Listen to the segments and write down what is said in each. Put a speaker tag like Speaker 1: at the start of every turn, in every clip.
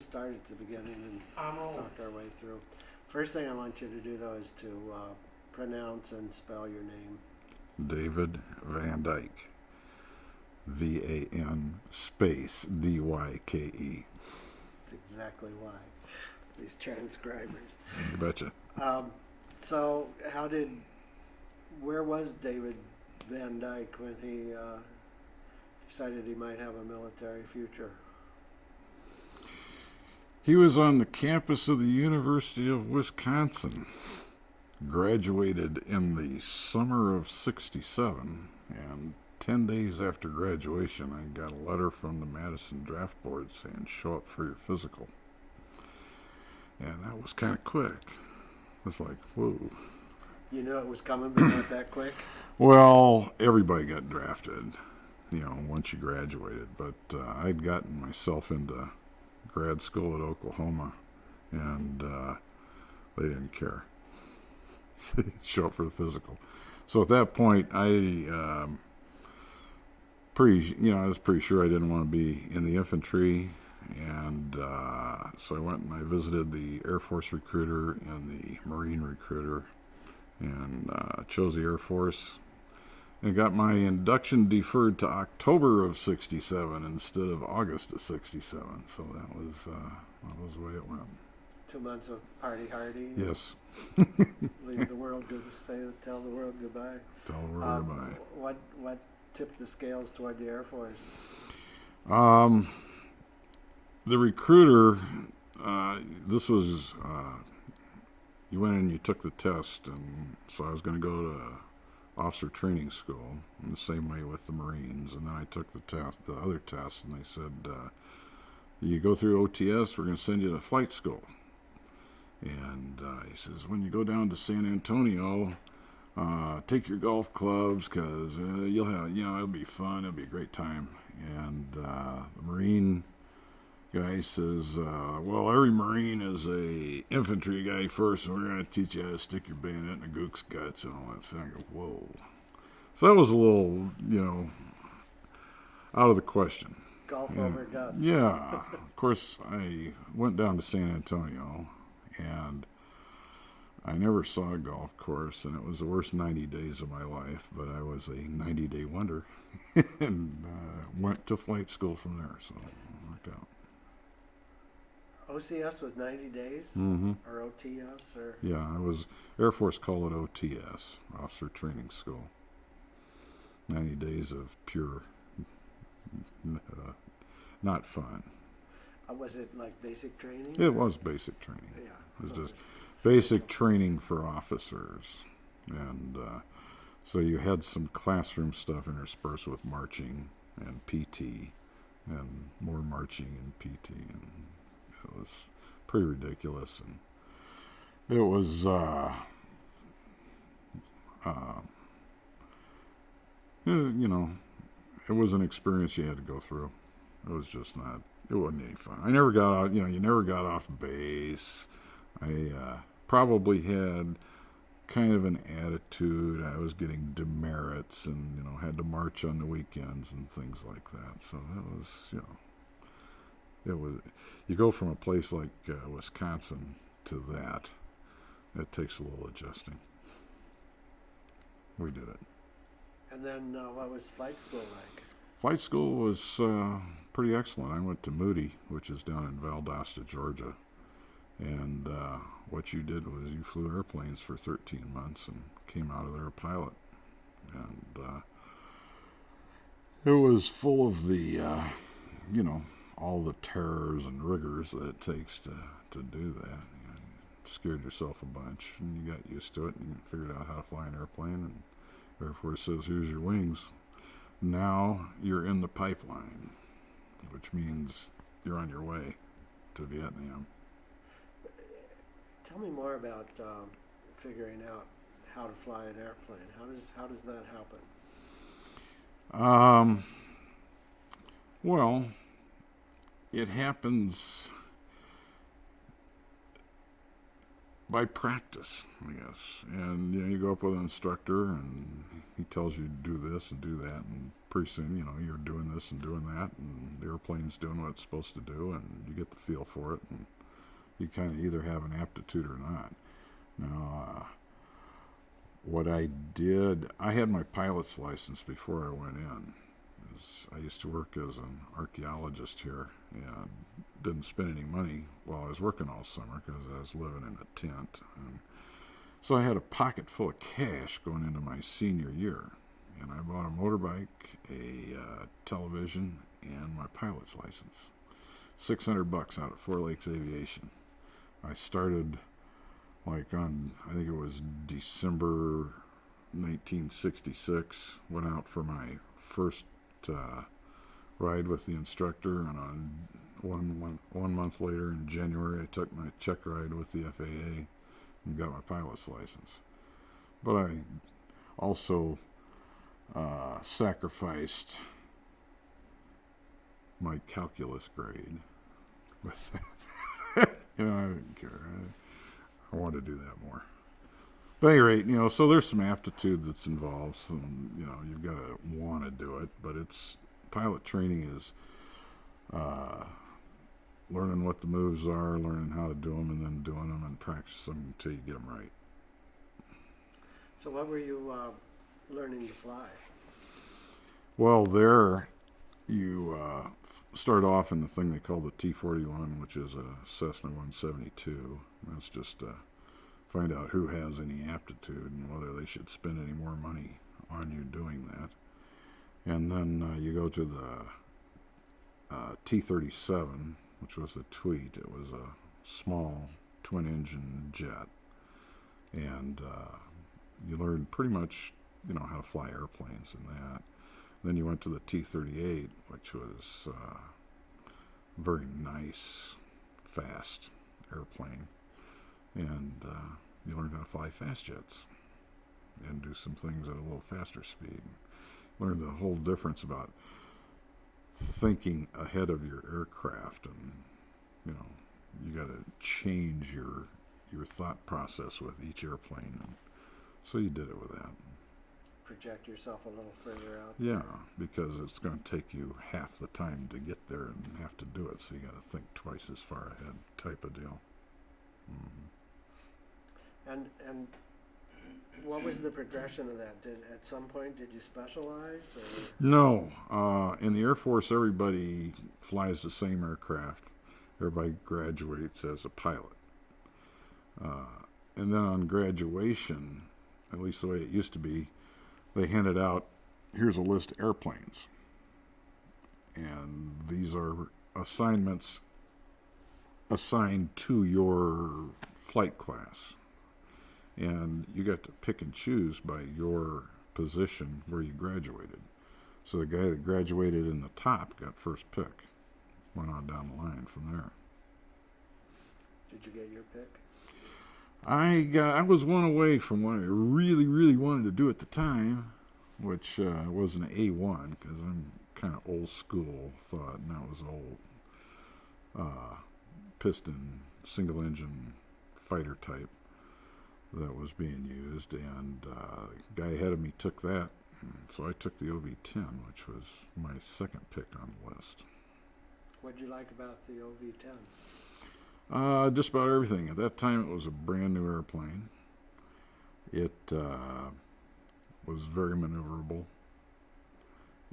Speaker 1: start at the beginning and
Speaker 2: I'm rolling.
Speaker 1: talk our way through. First thing I want you to do, though, is to pronounce and spell your name.
Speaker 3: David Van Dyke. V-A-N space D-Y-K-E.
Speaker 1: That's exactly why. These transcribers.
Speaker 3: You betcha.
Speaker 1: So, where was David Van Dyke when he decided he might have a military future?
Speaker 3: He was on the campus of the University of Wisconsin. Graduated in the summer of '67, and 10 days after graduation, I got a letter from the Madison Draft Board saying, show up for your physical. And that was kind of quick. It was like, whoa.
Speaker 1: You knew it was coming, but not that quick?
Speaker 3: Well, everybody got drafted, once you graduated. But I'd gotten myself into grad school at Oklahoma, and they didn't care. Show up for the physical. So at that point, I was pretty sure I didn't want to be in the infantry, and so I went and I visited the Air Force recruiter and the Marine recruiter, and chose the Air Force, and got my induction deferred to October of '67 instead of August of '67. So that was the way it went.
Speaker 1: 2 months of party hardy.
Speaker 3: Yes.
Speaker 1: Leave the world tell the world goodbye.
Speaker 3: Tell the world goodbye.
Speaker 1: What tipped the scales toward the Air Force?
Speaker 3: The recruiter, this was, you went in and you took the test, and so I was going to go to officer training school in the same way with the Marines, and then I took the other test, and they said, you go through OTS, we're going to send you to flight school. And he says, when you go down to San Antonio, take your golf clubs, because you'll have, it'll be fun, it'll be a great time. And the Marine guy says, well, every Marine is a infantry guy first, and we're going to teach you how to stick your bayonet in a gook's guts and all that stuff. I go, whoa. So that was a little, out of the question.
Speaker 1: Golf over guts.
Speaker 3: Yeah. Of course, I went down to San Antonio, and I never saw a golf course, and it was the worst 90 days of my life, but I was a 90-day wonder, and went to flight school from there, so it worked out.
Speaker 1: OCS was 90 days?
Speaker 3: Mm-hmm.
Speaker 1: Or OTS? Or
Speaker 3: Yeah, I was, Air Force called it OTS, Officer Training School. 90 days of pure, not fun.
Speaker 1: Was it like basic training?
Speaker 3: It was basic training.
Speaker 1: Yeah.
Speaker 3: It was
Speaker 1: so
Speaker 3: just basic training for officers. And so you had some classroom stuff interspersed with marching and PT, and more marching and PT, and it was pretty ridiculous. And it was it was an experience you had to go through. It was just not, it wasn't any fun. I never got out, you never got off base. I probably had kind of an attitude. I was getting demerits and, had to march on the weekends and things like that. So that was, it was, you go from a place like Wisconsin to that. It takes a little adjusting. We did it.
Speaker 1: And then what was flight school like?
Speaker 3: Flight school was pretty excellent. I went to Moody, which is down in Valdosta, Georgia. And what you did was you flew airplanes for 13 months and came out of there a pilot. And it was full of the, all the terrors and rigors that it takes to do that. You scared yourself a bunch, and you got used to it, and you figured out how to fly an airplane, and Air Force says, here's your wings. Now you're in the pipeline, which means you're on your way to Vietnam.
Speaker 1: Tell me more about figuring out how to fly an airplane. How does that happen?
Speaker 3: Well, it happens by practice, I guess. And you go up with an instructor, and he tells you to do this and do that, and pretty soon, you're doing this and doing that, and the airplane's doing what it's supposed to do, and you get the feel for it, and you kind of either have an aptitude or not. Now, what I did, I had my pilot's license before I went in. I used to work as an archaeologist here and didn't spend any money while I was working all summer because I was living in a tent. And so I had a pocket full of cash going into my senior year. And I bought a motorbike, a television, and my pilot's license. $600 out at Four Lakes Aviation. I started I think it was December 1966, went out for my first ride with the instructor, and on one month later in January I took my check ride with the FAA and got my pilot's license. But I also sacrificed my calculus grade with that. I didn't care. I wanted to do that more. But at any rate, so there's some aptitude that's involved. You've got to want to do it. But pilot training is learning what the moves are, learning how to do them, and then doing them and practice them until you get them right.
Speaker 1: So what were you learning to fly?
Speaker 3: Well, there you start off in the thing they call the T-41, which is a Cessna 172. That's just to find out who has any aptitude and whether they should spend any more money on you doing that. And then you go to the T-37, which was the Tweet. It was a small twin-engine jet. And you learn pretty much, how to fly airplanes in that. Then you went to the T-38, which was a very nice, fast airplane. And you learned how to fly fast jets and do some things at a little faster speed. Learned the whole difference about thinking ahead of your aircraft, and you got to change your thought process with each airplane. And so you did it with that.
Speaker 1: Project yourself a little further out.
Speaker 3: Yeah, because it's going to take you half the time to get there and have to do it, so you got to think twice as far ahead, type of deal.
Speaker 1: Mm-hmm. And what was the progression of that? At some point, did you specialize? Or?
Speaker 3: No. In the Air Force, everybody flies the same aircraft. Everybody graduates as a pilot. And then on graduation, at least the way it used to be, they handed out, here's a list of airplanes. And these are assignments assigned to your flight class. And you got to pick and choose by your position where you graduated. So the guy that graduated in the top got first pick. Went on down the line from there.
Speaker 1: Did you get your pick?
Speaker 3: I was one away from what I really, really wanted to do at the time, which was an A1, because I'm kind of old school thought, and that was old piston, single engine fighter type that was being used, and the guy ahead of me took that, so I took the OV-10, which was my second pick on the list.
Speaker 1: What did you like about the OV-10?
Speaker 3: Just about everything. At that time, it was a brand new airplane. It was very maneuverable,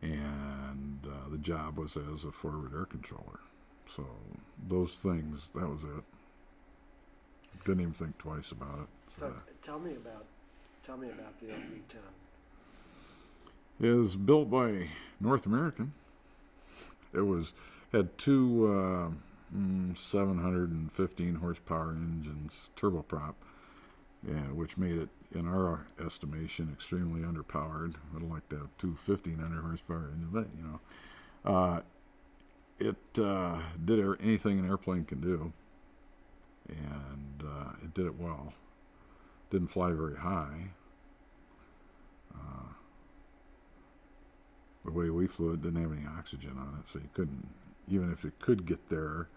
Speaker 3: and the job was as a forward air controller. So those things, that was it. Didn't even think twice about it.
Speaker 1: So tell me about the OV-10.
Speaker 3: It was built by North American. It had two 715 horsepower engines, turboprop, which made it, in our estimation, extremely underpowered. I'd like to have two 1,500 horsepower engines, but it did anything an airplane can do, and it did it well. Didn't fly very high. The way we flew it didn't have any oxygen on it, so you couldn't, even if it could get there,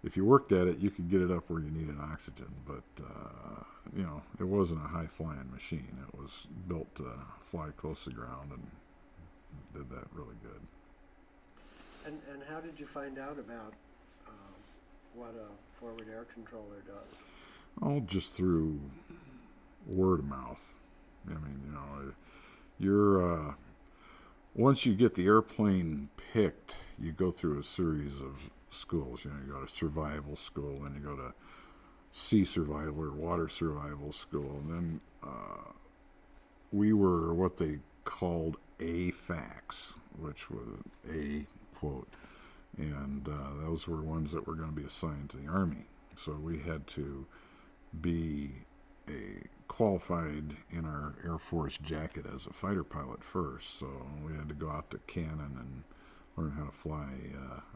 Speaker 3: if you worked at it, you could get it up where you needed oxygen, but it wasn't a high-flying machine. It was built to fly close to the ground and did that really good.
Speaker 1: And how did you find out about what a forward air controller does?
Speaker 3: Oh, just through word of mouth. I mean, you know, you're once you get the airplane picked, you go through a series of schools. You know, you go to survival school, then you go to sea survival or water survival school, and then we were what they called AFACs, which was a quote, and those were ones that were going to be assigned to the Army. So we had to be qualified in our Air Force jacket as a fighter pilot first. So we had to go out to Cannon and learn how to fly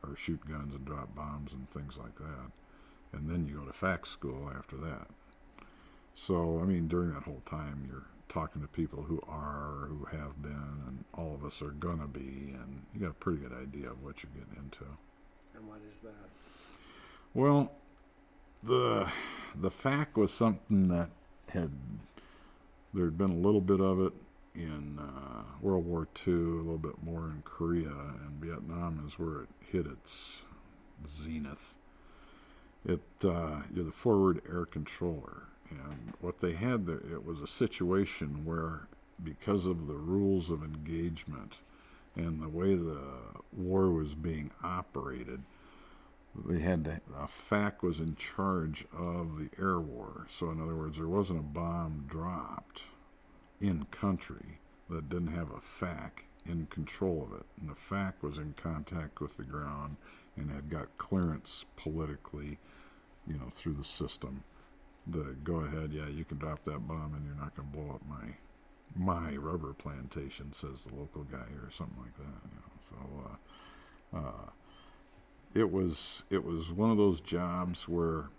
Speaker 3: or shoot guns and drop bombs and things like that. And then you go to FAC school after that. So, I mean, during that whole time, you're talking to people who are, who have been, and all of us are going to be, and you got a pretty good idea of what you're getting into.
Speaker 1: And what is that?
Speaker 3: Well, the FAC was something that there'd been a little bit of it in World War II, a little bit more in Korea, and Vietnam is where it hit its zenith. You're the forward air controller, and what they had there, it was a situation where, because of the rules of engagement and the way the war was being operated, a FAC was in charge of the air war. So in other words, there wasn't a bomb dropped in country that didn't have a FAC in control of it. And the FAC was in contact with the ground and had got clearance politically, you know, through the system. Go ahead, yeah, you can drop that bomb and you're not going to blow up my rubber plantation, says the local guy, or something like that. You know. So it was one of those jobs where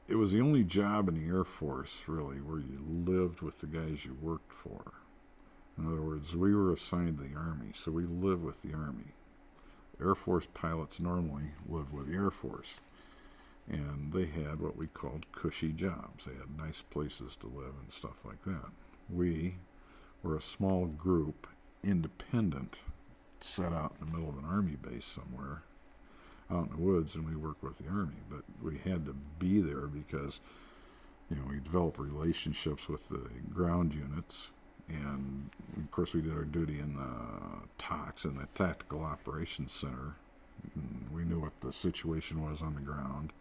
Speaker 3: it was the only job in the Air Force, really, where you lived with the guys you worked for. In other words, we were assigned to the Army, so we live with the Army. Air Force pilots normally live with the Air Force. And they had what we called cushy jobs. They had nice places to live and stuff like that. We were a small group, independent, set out in the middle of an Army base somewhere out in the woods, and we worked with the Army. But we had to be there because, you know, we developed relationships with the ground units, and of course we did our duty in the TOCs, in the Tactical Operations Center. And we knew what the situation was on the ground,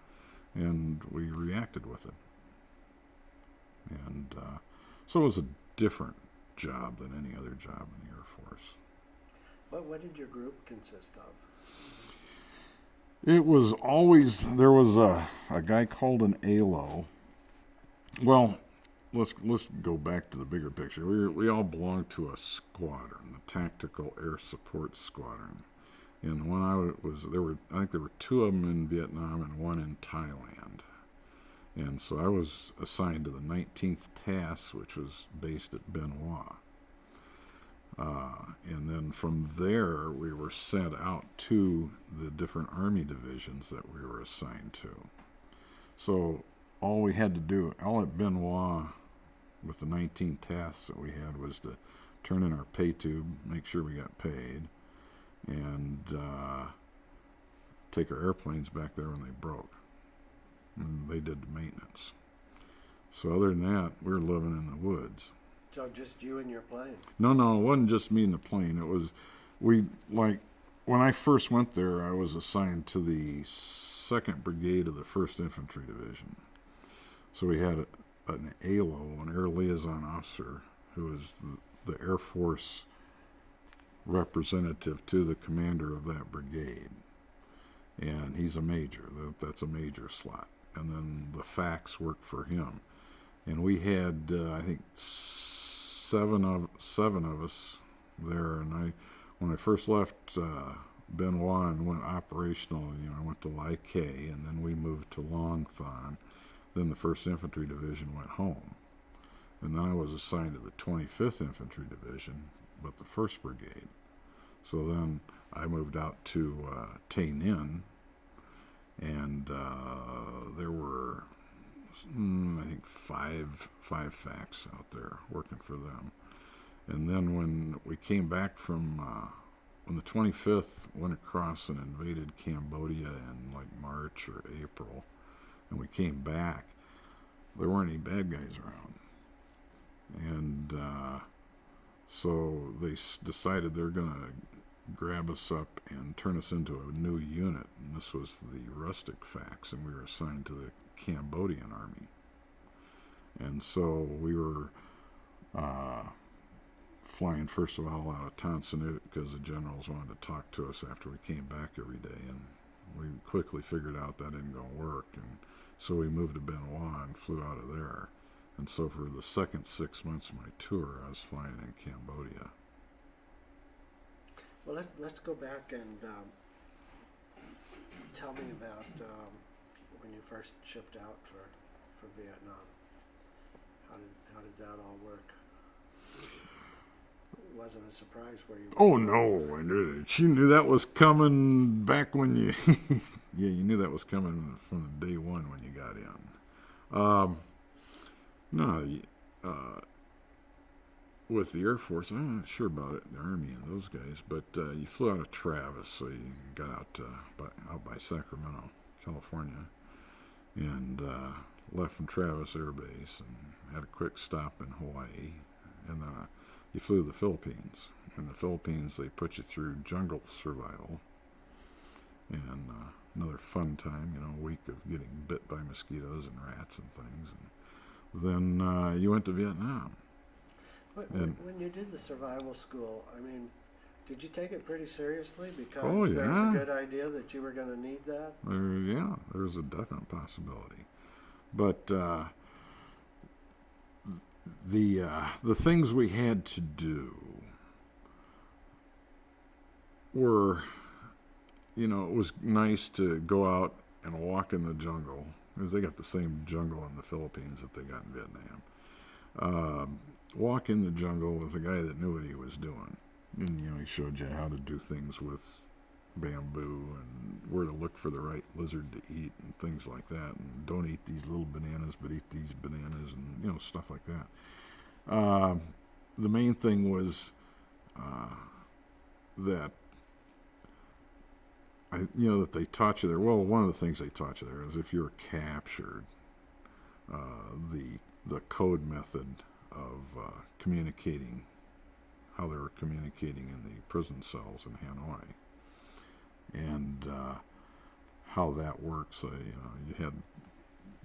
Speaker 3: and we reacted with it. And so it was a different job than any other job in the Air Force.
Speaker 1: What did your group consist of?
Speaker 3: It was always, there was a guy called an ALO. Well, let's go back to the bigger picture. We all belonged to a squadron, the Tactical Air Support Squadron. And when I think there were two of them in Vietnam and one in Thailand. And so I was assigned to the 19th TAS, which was based at Bien Hoa. And then from there, we were sent out to the different Army divisions that we were assigned to. So all we had to do, all at Bien Hoa with the 19 TAS that we had, was to turn in our pay tube, make sure we got paid, and take our airplanes back there when they broke. And they did the maintenance. So other than that, we were living in the woods.
Speaker 1: So just you and your plane?
Speaker 3: No, it wasn't just me and the plane. It was, when I first went there, I was assigned to the 2nd Brigade of the 1st Infantry Division. So we had an ALO, an Air Liaison Officer, who was the Air Force representative to the commander of that brigade. And he's a major. That's a major slot. And then the FACs worked for him. And we had, I think, seven of us there. And when I first left Bien Hoa and went operational, you know, I went to Lai Kay, and then we moved to Long Thon. Then the 1st Infantry Division went home. And then I was assigned to the 25th Infantry Division, but the 1st Brigade. So then I moved out to Tay Ninh, and there were, I think, five FACs out there working for them. And then when we came back from, when the 25th went across and invaded Cambodia in like March or April, and we came back, there weren't any bad guys around. And so they decided they're going to grab us up and turn us into a new unit. And this was the Rustic Fax, and we were assigned to the Cambodian Army. And so we were flying, first of all, out of Tan Son Nhut because the generals wanted to talk to us after we came back every day. And we quickly figured out that didn't go work. And so we moved to Bien Hoa and flew out of there. And so for the second 6 months of my tour, I was flying in Cambodia.
Speaker 1: Well, let's go back and tell me about when you first shipped out for Vietnam. How did that all work? Wasn't a surprise where you?
Speaker 3: Oh no! You knew that was coming back when you, yeah, you knew that was coming from day one when you got in. No, with the Air Force, I'm not sure about it, the Army and those guys, but you flew out of Travis, so you got out by Sacramento, California, and left from Travis Air Base and had a quick stop in Hawaii, and you flew to the Philippines. In the Philippines, they put you through jungle survival, and another fun time, a week of getting bit by mosquitoes and rats and things, and then you went to Vietnam.
Speaker 1: When you did the survival school, I mean, did you take it pretty seriously? Because
Speaker 3: Oh, yeah.
Speaker 1: there was a good idea that you were going to need that?
Speaker 3: Yeah, there was a definite possibility. But the things we had to do were, it was nice to go out and walk in the jungle, because they got the same jungle in the Philippines that they got in Vietnam. Walk in the jungle with a guy that knew what he was doing. And, he showed you how to do things with bamboo and where to look for the right lizard to eat and things like that. And don't eat these little bananas, but eat these bananas and, stuff like that. The main thing was that that they taught you there. Well, one of the things they taught you there is if you were captured, the code method of communicating, how they were communicating in the prison cells in Hanoi, and how that works. You had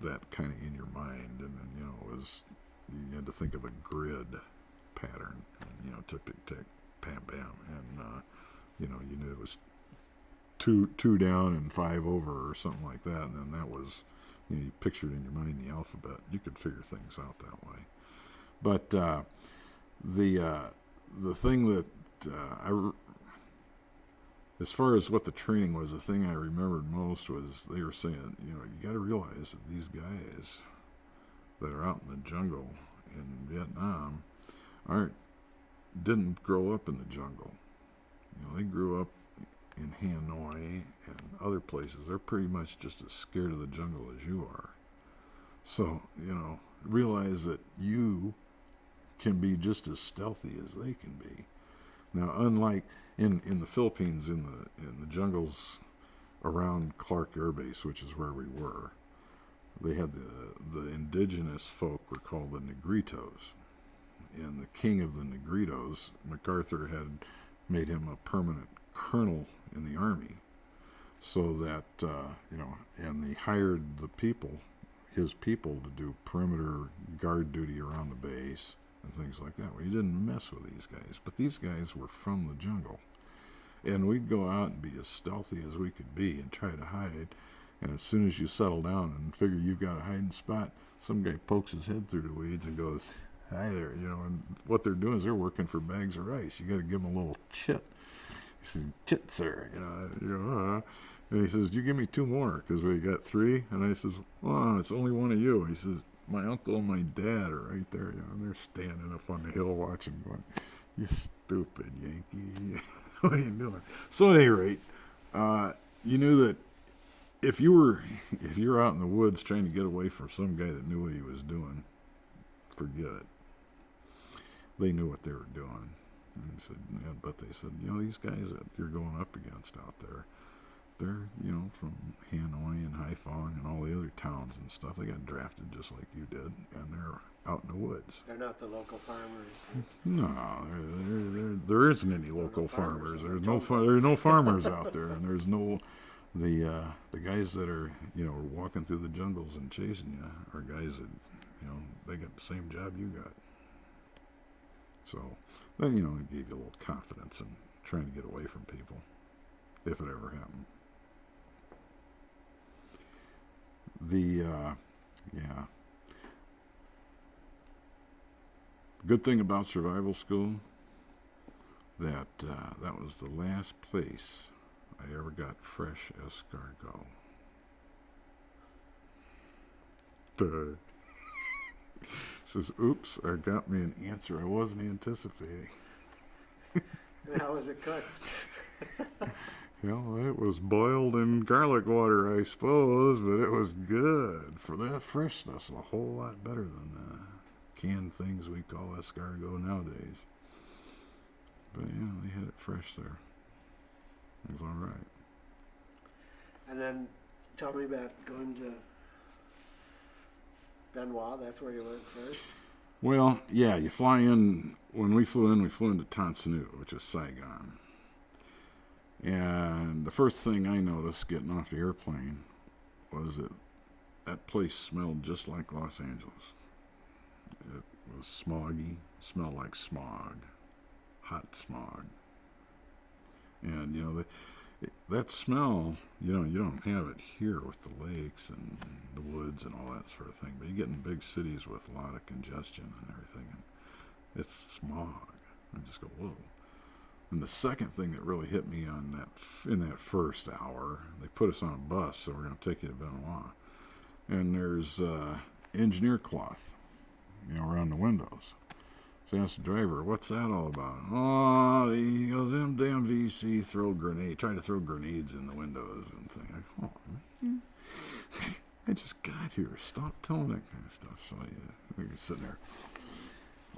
Speaker 3: that kind of in your mind, and then you had to think of a grid pattern, and tick tick, bam bam, and you knew it was two down and 5 over or something like that, and then that was you pictured in your mind the alphabet. You could figure things out that way. But the thing that as far as what the training was, the thing I remembered most was they were saying, you got to realize that these guys that are out in the jungle in Vietnam didn't grow up in the jungle. They grew up in Hanoi and other places. They're pretty much just as scared of the jungle as you are. So, realize that you can be just as stealthy as they can be. Now, unlike in the Philippines, in the jungles around Clark Air Base, which is where we were, they had the indigenous folk were called the Negritos, and the king of the Negritos, MacArthur, had made him a permanent colonel in the army, so that and they hired his people to do perimeter guard duty around the base and things like that. Well, you didn't mess with these guys, but these guys were from the jungle, and we'd go out and be as stealthy as we could be and try to hide. And as soon as you settle down and figure you've got a hiding spot, some guy pokes his head through the weeds and goes, "Hi there," and what they're doing is they're working for bags of rice. You got to give them a little chit. He says, "Chit, sir," and he says, "You give me 2 more, because we got 3." And I says, "Well, it's only one of you." He says, "My uncle and my dad are right there," and they're standing up on the hill watching, going, "You stupid Yankee, what are you doing?" So at any rate, you knew that if you were out in the woods trying to get away from some guy that knew what he was doing, forget it. they knew what they were doing. And he said, yeah, but they said, these guys that you're going up against out there, they're, from Hanoi and Haiphong and all the other towns and stuff. They got drafted just like you did, and they're out in the woods.
Speaker 1: They're not the local farmers.
Speaker 3: No, there isn't any local farmers. There's no farmers out there, and there's no the guys that are walking through the jungles and chasing you are guys that they got the same job you got. So then it gave you a little confidence in trying to get away from people, if it ever happened. Good thing about survival school that was the last place I ever got fresh escargot. Says, oops, I got me an answer I wasn't anticipating.
Speaker 1: And how was it cooked?
Speaker 3: It was boiled in garlic water, I suppose, but it was good. For that freshness, a whole lot better than the canned things we call escargot nowadays. But they had it fresh there. It was all right.
Speaker 1: And then tell me about going to Benoit. That's where you went first.
Speaker 3: Well, yeah, you fly in. When we flew into Tonsonu, which is Saigon. And the first thing I noticed getting off the airplane was that place smelled just like Los Angeles. It was smoggy, smelled like smog, hot smog. And, that smell, you don't have it here with the lakes and the woods and all that sort of thing. But you get in big cities with a lot of congestion and everything, and it's smog. I just go, whoa. And the second thing that really hit me in that first hour, they put us on a bus, so we're going to take you to Benoit. And there's engineer cloth, around the windows. So I asked the driver, what's that all about? Oh, he goes, them damn VC try to throw grenades in the windows and things. I go, oh, man. I just got here. Stop telling that kind of stuff. So we're sitting there.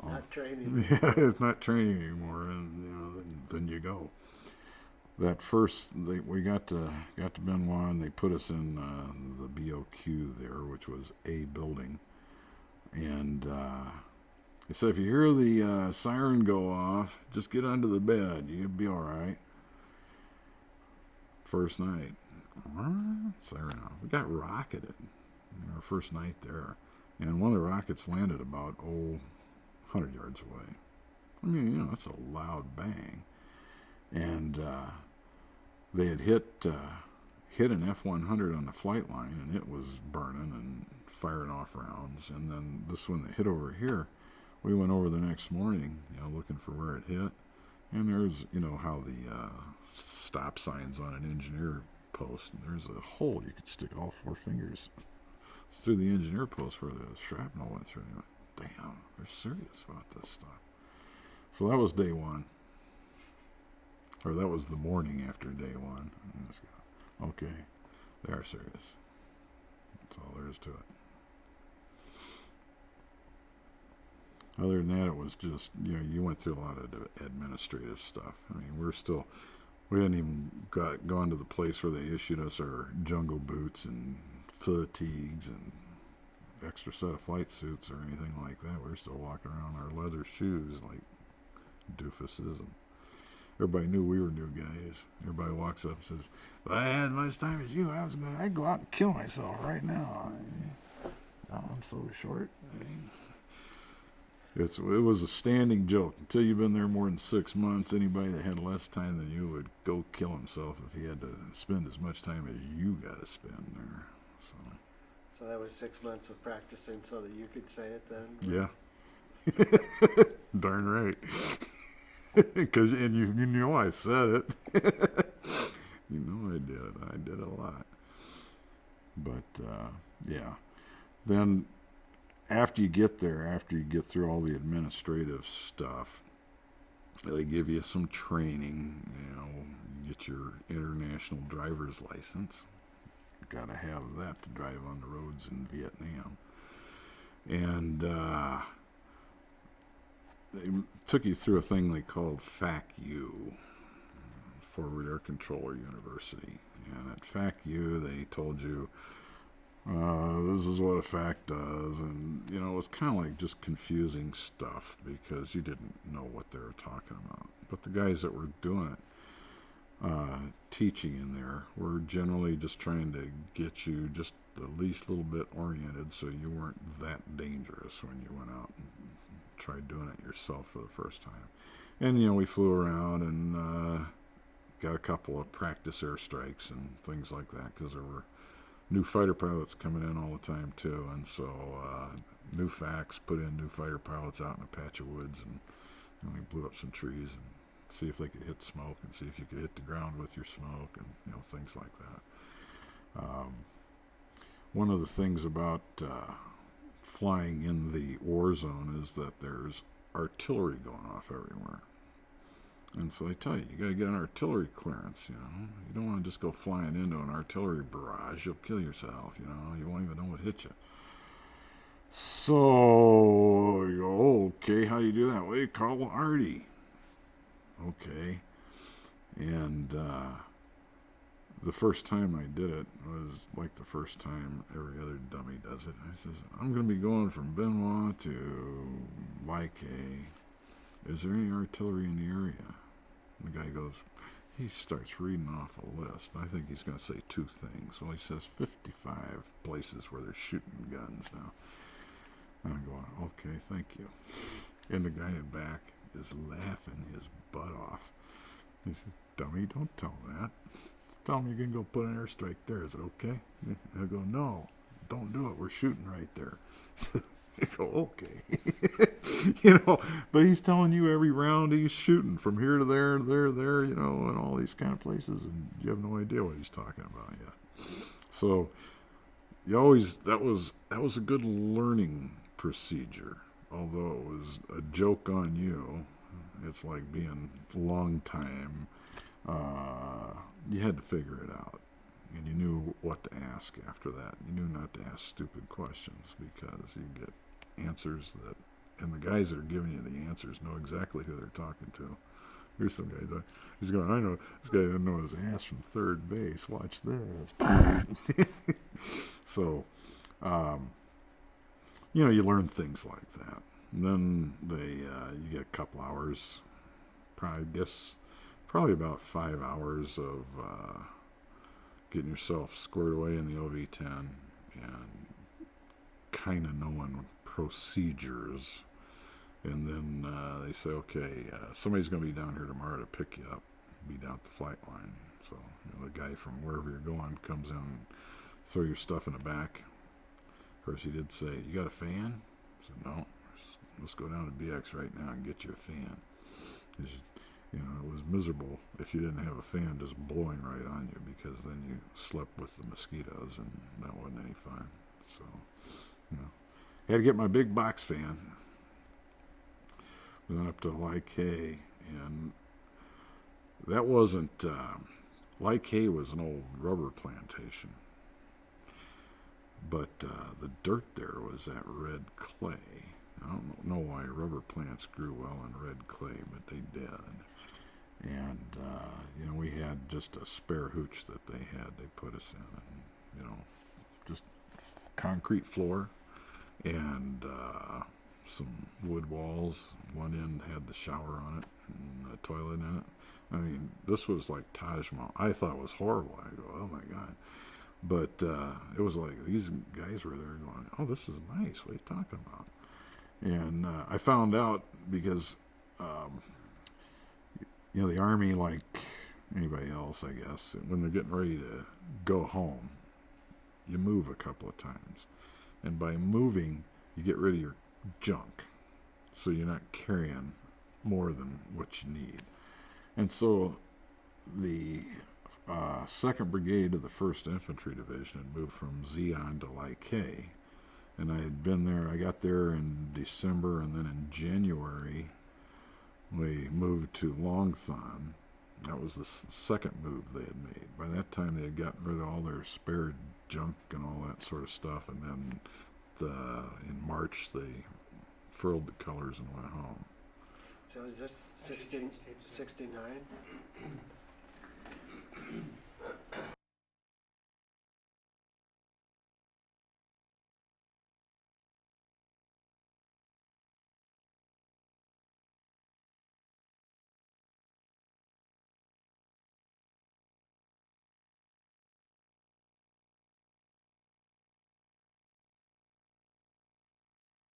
Speaker 1: Not training.
Speaker 3: Yeah, it's not training anymore, and then you go. That first, we got to Benoit, and they put us in the BOQ there, which was a building, and they said if you hear the siren go off, just get under the bed, you'll be all right. First night, siren off. We got rocketed our first night there, and one of the rockets landed about 100 yards away. I mean, that's a loud bang. And they had hit an F-100 on the flight line, and it was burning and firing off rounds. And then this one that hit over here, we went over the next morning, looking for where it hit. And there's, how the stop signs on an engineer post, and there's a hole you could stick all 4 fingers through the engineer post where the shrapnel went through. And damn, they're serious about this stuff. So that was day one. Or that was the morning after day one. I just go, okay, they are serious. That's all there is to it. Other than that, it was just, you went through a lot of administrative stuff. I mean, we hadn't even gone to the place where they issued us our jungle boots and fatigues and extra set of flight suits or anything like that. We're still walking around in our leather shoes like doofuses, and everybody knew we were new guys. Everybody walks up and says, if I had as much time as you, I'd go out and kill myself right now. I'm so short. It was a standing joke. Until you've been there more than 6 months, anybody that had less time than you would go kill himself if he had to spend as much time as you got to spend there.
Speaker 1: So that was 6 months of practicing so that you could say it then?
Speaker 3: Yeah. Darn right. Because and you know I said it. I did. I did a lot. But yeah. Then after you get there, after you get through all the administrative stuff, they give you some training. You get your international driver's license. Got to have that to drive on the roads in Vietnam. And they took you through a thing they called FACU, Forward Air Controller University. And at FACU, they told you, this is what a FAC does. And, you know, it was kind of like just confusing stuff because you didn't know what they were talking about. But the guys that were doing it, teaching in there, were generally just trying to get you just the least little bit oriented so you weren't that dangerous when you went out and tried doing it yourself for the first time. And, you know, we flew around and got a couple of practice airstrikes and things like that because there were new fighter pilots coming in all the time too. And so new FACs put in new fighter pilots out in a patch of woods, and we blew up some trees and see if they could hit smoke and see if you could hit the ground with your smoke and, you know, things like that. One of the things about flying in the war zone is that there's artillery going off everywhere. And so they tell you, you got to get an artillery clearance, you know. You don't want to just go flying into an artillery barrage. You'll kill yourself, you know. You won't even know what hit you. So you go, okay, how do you do that? Well, you call Artie. Okay. And the first time I did it was like the first time every other dummy does it. I says, I'm going to be going from Benoit to Lyke. Is there any artillery in the area? And the guy goes, he starts reading off a list. I think he's going to say two things. Well, he says 55 places where they're shooting guns now. And I'm going, okay, thank you. And the guy in back is laughing his butt off. He says, dummy, don't tell him that. Tell him you can go put an airstrike there. Is it okay? I go, no, don't do it. We're shooting right there. I go, okay. You know, but he's telling you every round he's shooting from here to there, there, you know, and all these kind of places, and you have no idea what he's talking about yet. So you always, that was a good learning procedure. Although it was a joke on you, it's like being long time. You had to figure it out, and you knew what to ask after that. You knew not to ask stupid questions because you get answers that, and the guys that are giving you the answers know exactly who they're talking to. Here's some guy, he's going, I know, this guy doesn't know his ass from third base. Watch this. So, you know, you learn things like that. And then you get a couple hours, probably about 5 hours of getting yourself squared away in the OV-10 and kind of knowing procedures. And then they say, okay, somebody's going to be down here tomorrow to pick you up, be down at the flight line. So, you know, the guy from wherever you're going comes in and throw your stuff in the back. Of course, he did say, you got a fan? I said, no. Let's go down to BX right now and get you a fan. You know, it was miserable if you didn't have a fan just blowing right on you, because then you slept with the mosquitoes, and that wasn't any fun. So, you know, I had to get my big box fan. We went up to Lyke, and that wasn't, Lyke was an old rubber plantation. But the dirt there was that red clay. I don't know why rubber plants grew well in red clay, but they did. And, you know, we had just a spare hooch that they put us in. And, you know, just concrete floor and some wood walls. One end had the shower on it and a toilet in it. I mean, this was like Taj Mahal. I thought it was horrible. I go, oh my God. But it was like these guys were there going, oh, this is nice. What are you talking about? And I found out because, you know, the Army, like anybody else, I guess, when they're getting ready to go home, you move a couple of times. And by moving, you get rid of your junk. So you're not carrying more than what you need. And so the 2nd Brigade of the 1st Infantry Division had moved from Zion to Lyke. And I had been there, I got there in December, and then in January, we moved to Longthon. That was the second move they had made. By that time, they had gotten rid of all their spare junk and all that sort of stuff. And then in March, they furled the colors and went home.
Speaker 1: So is this
Speaker 2: I should
Speaker 1: 16,
Speaker 2: change tapes to-
Speaker 1: 69?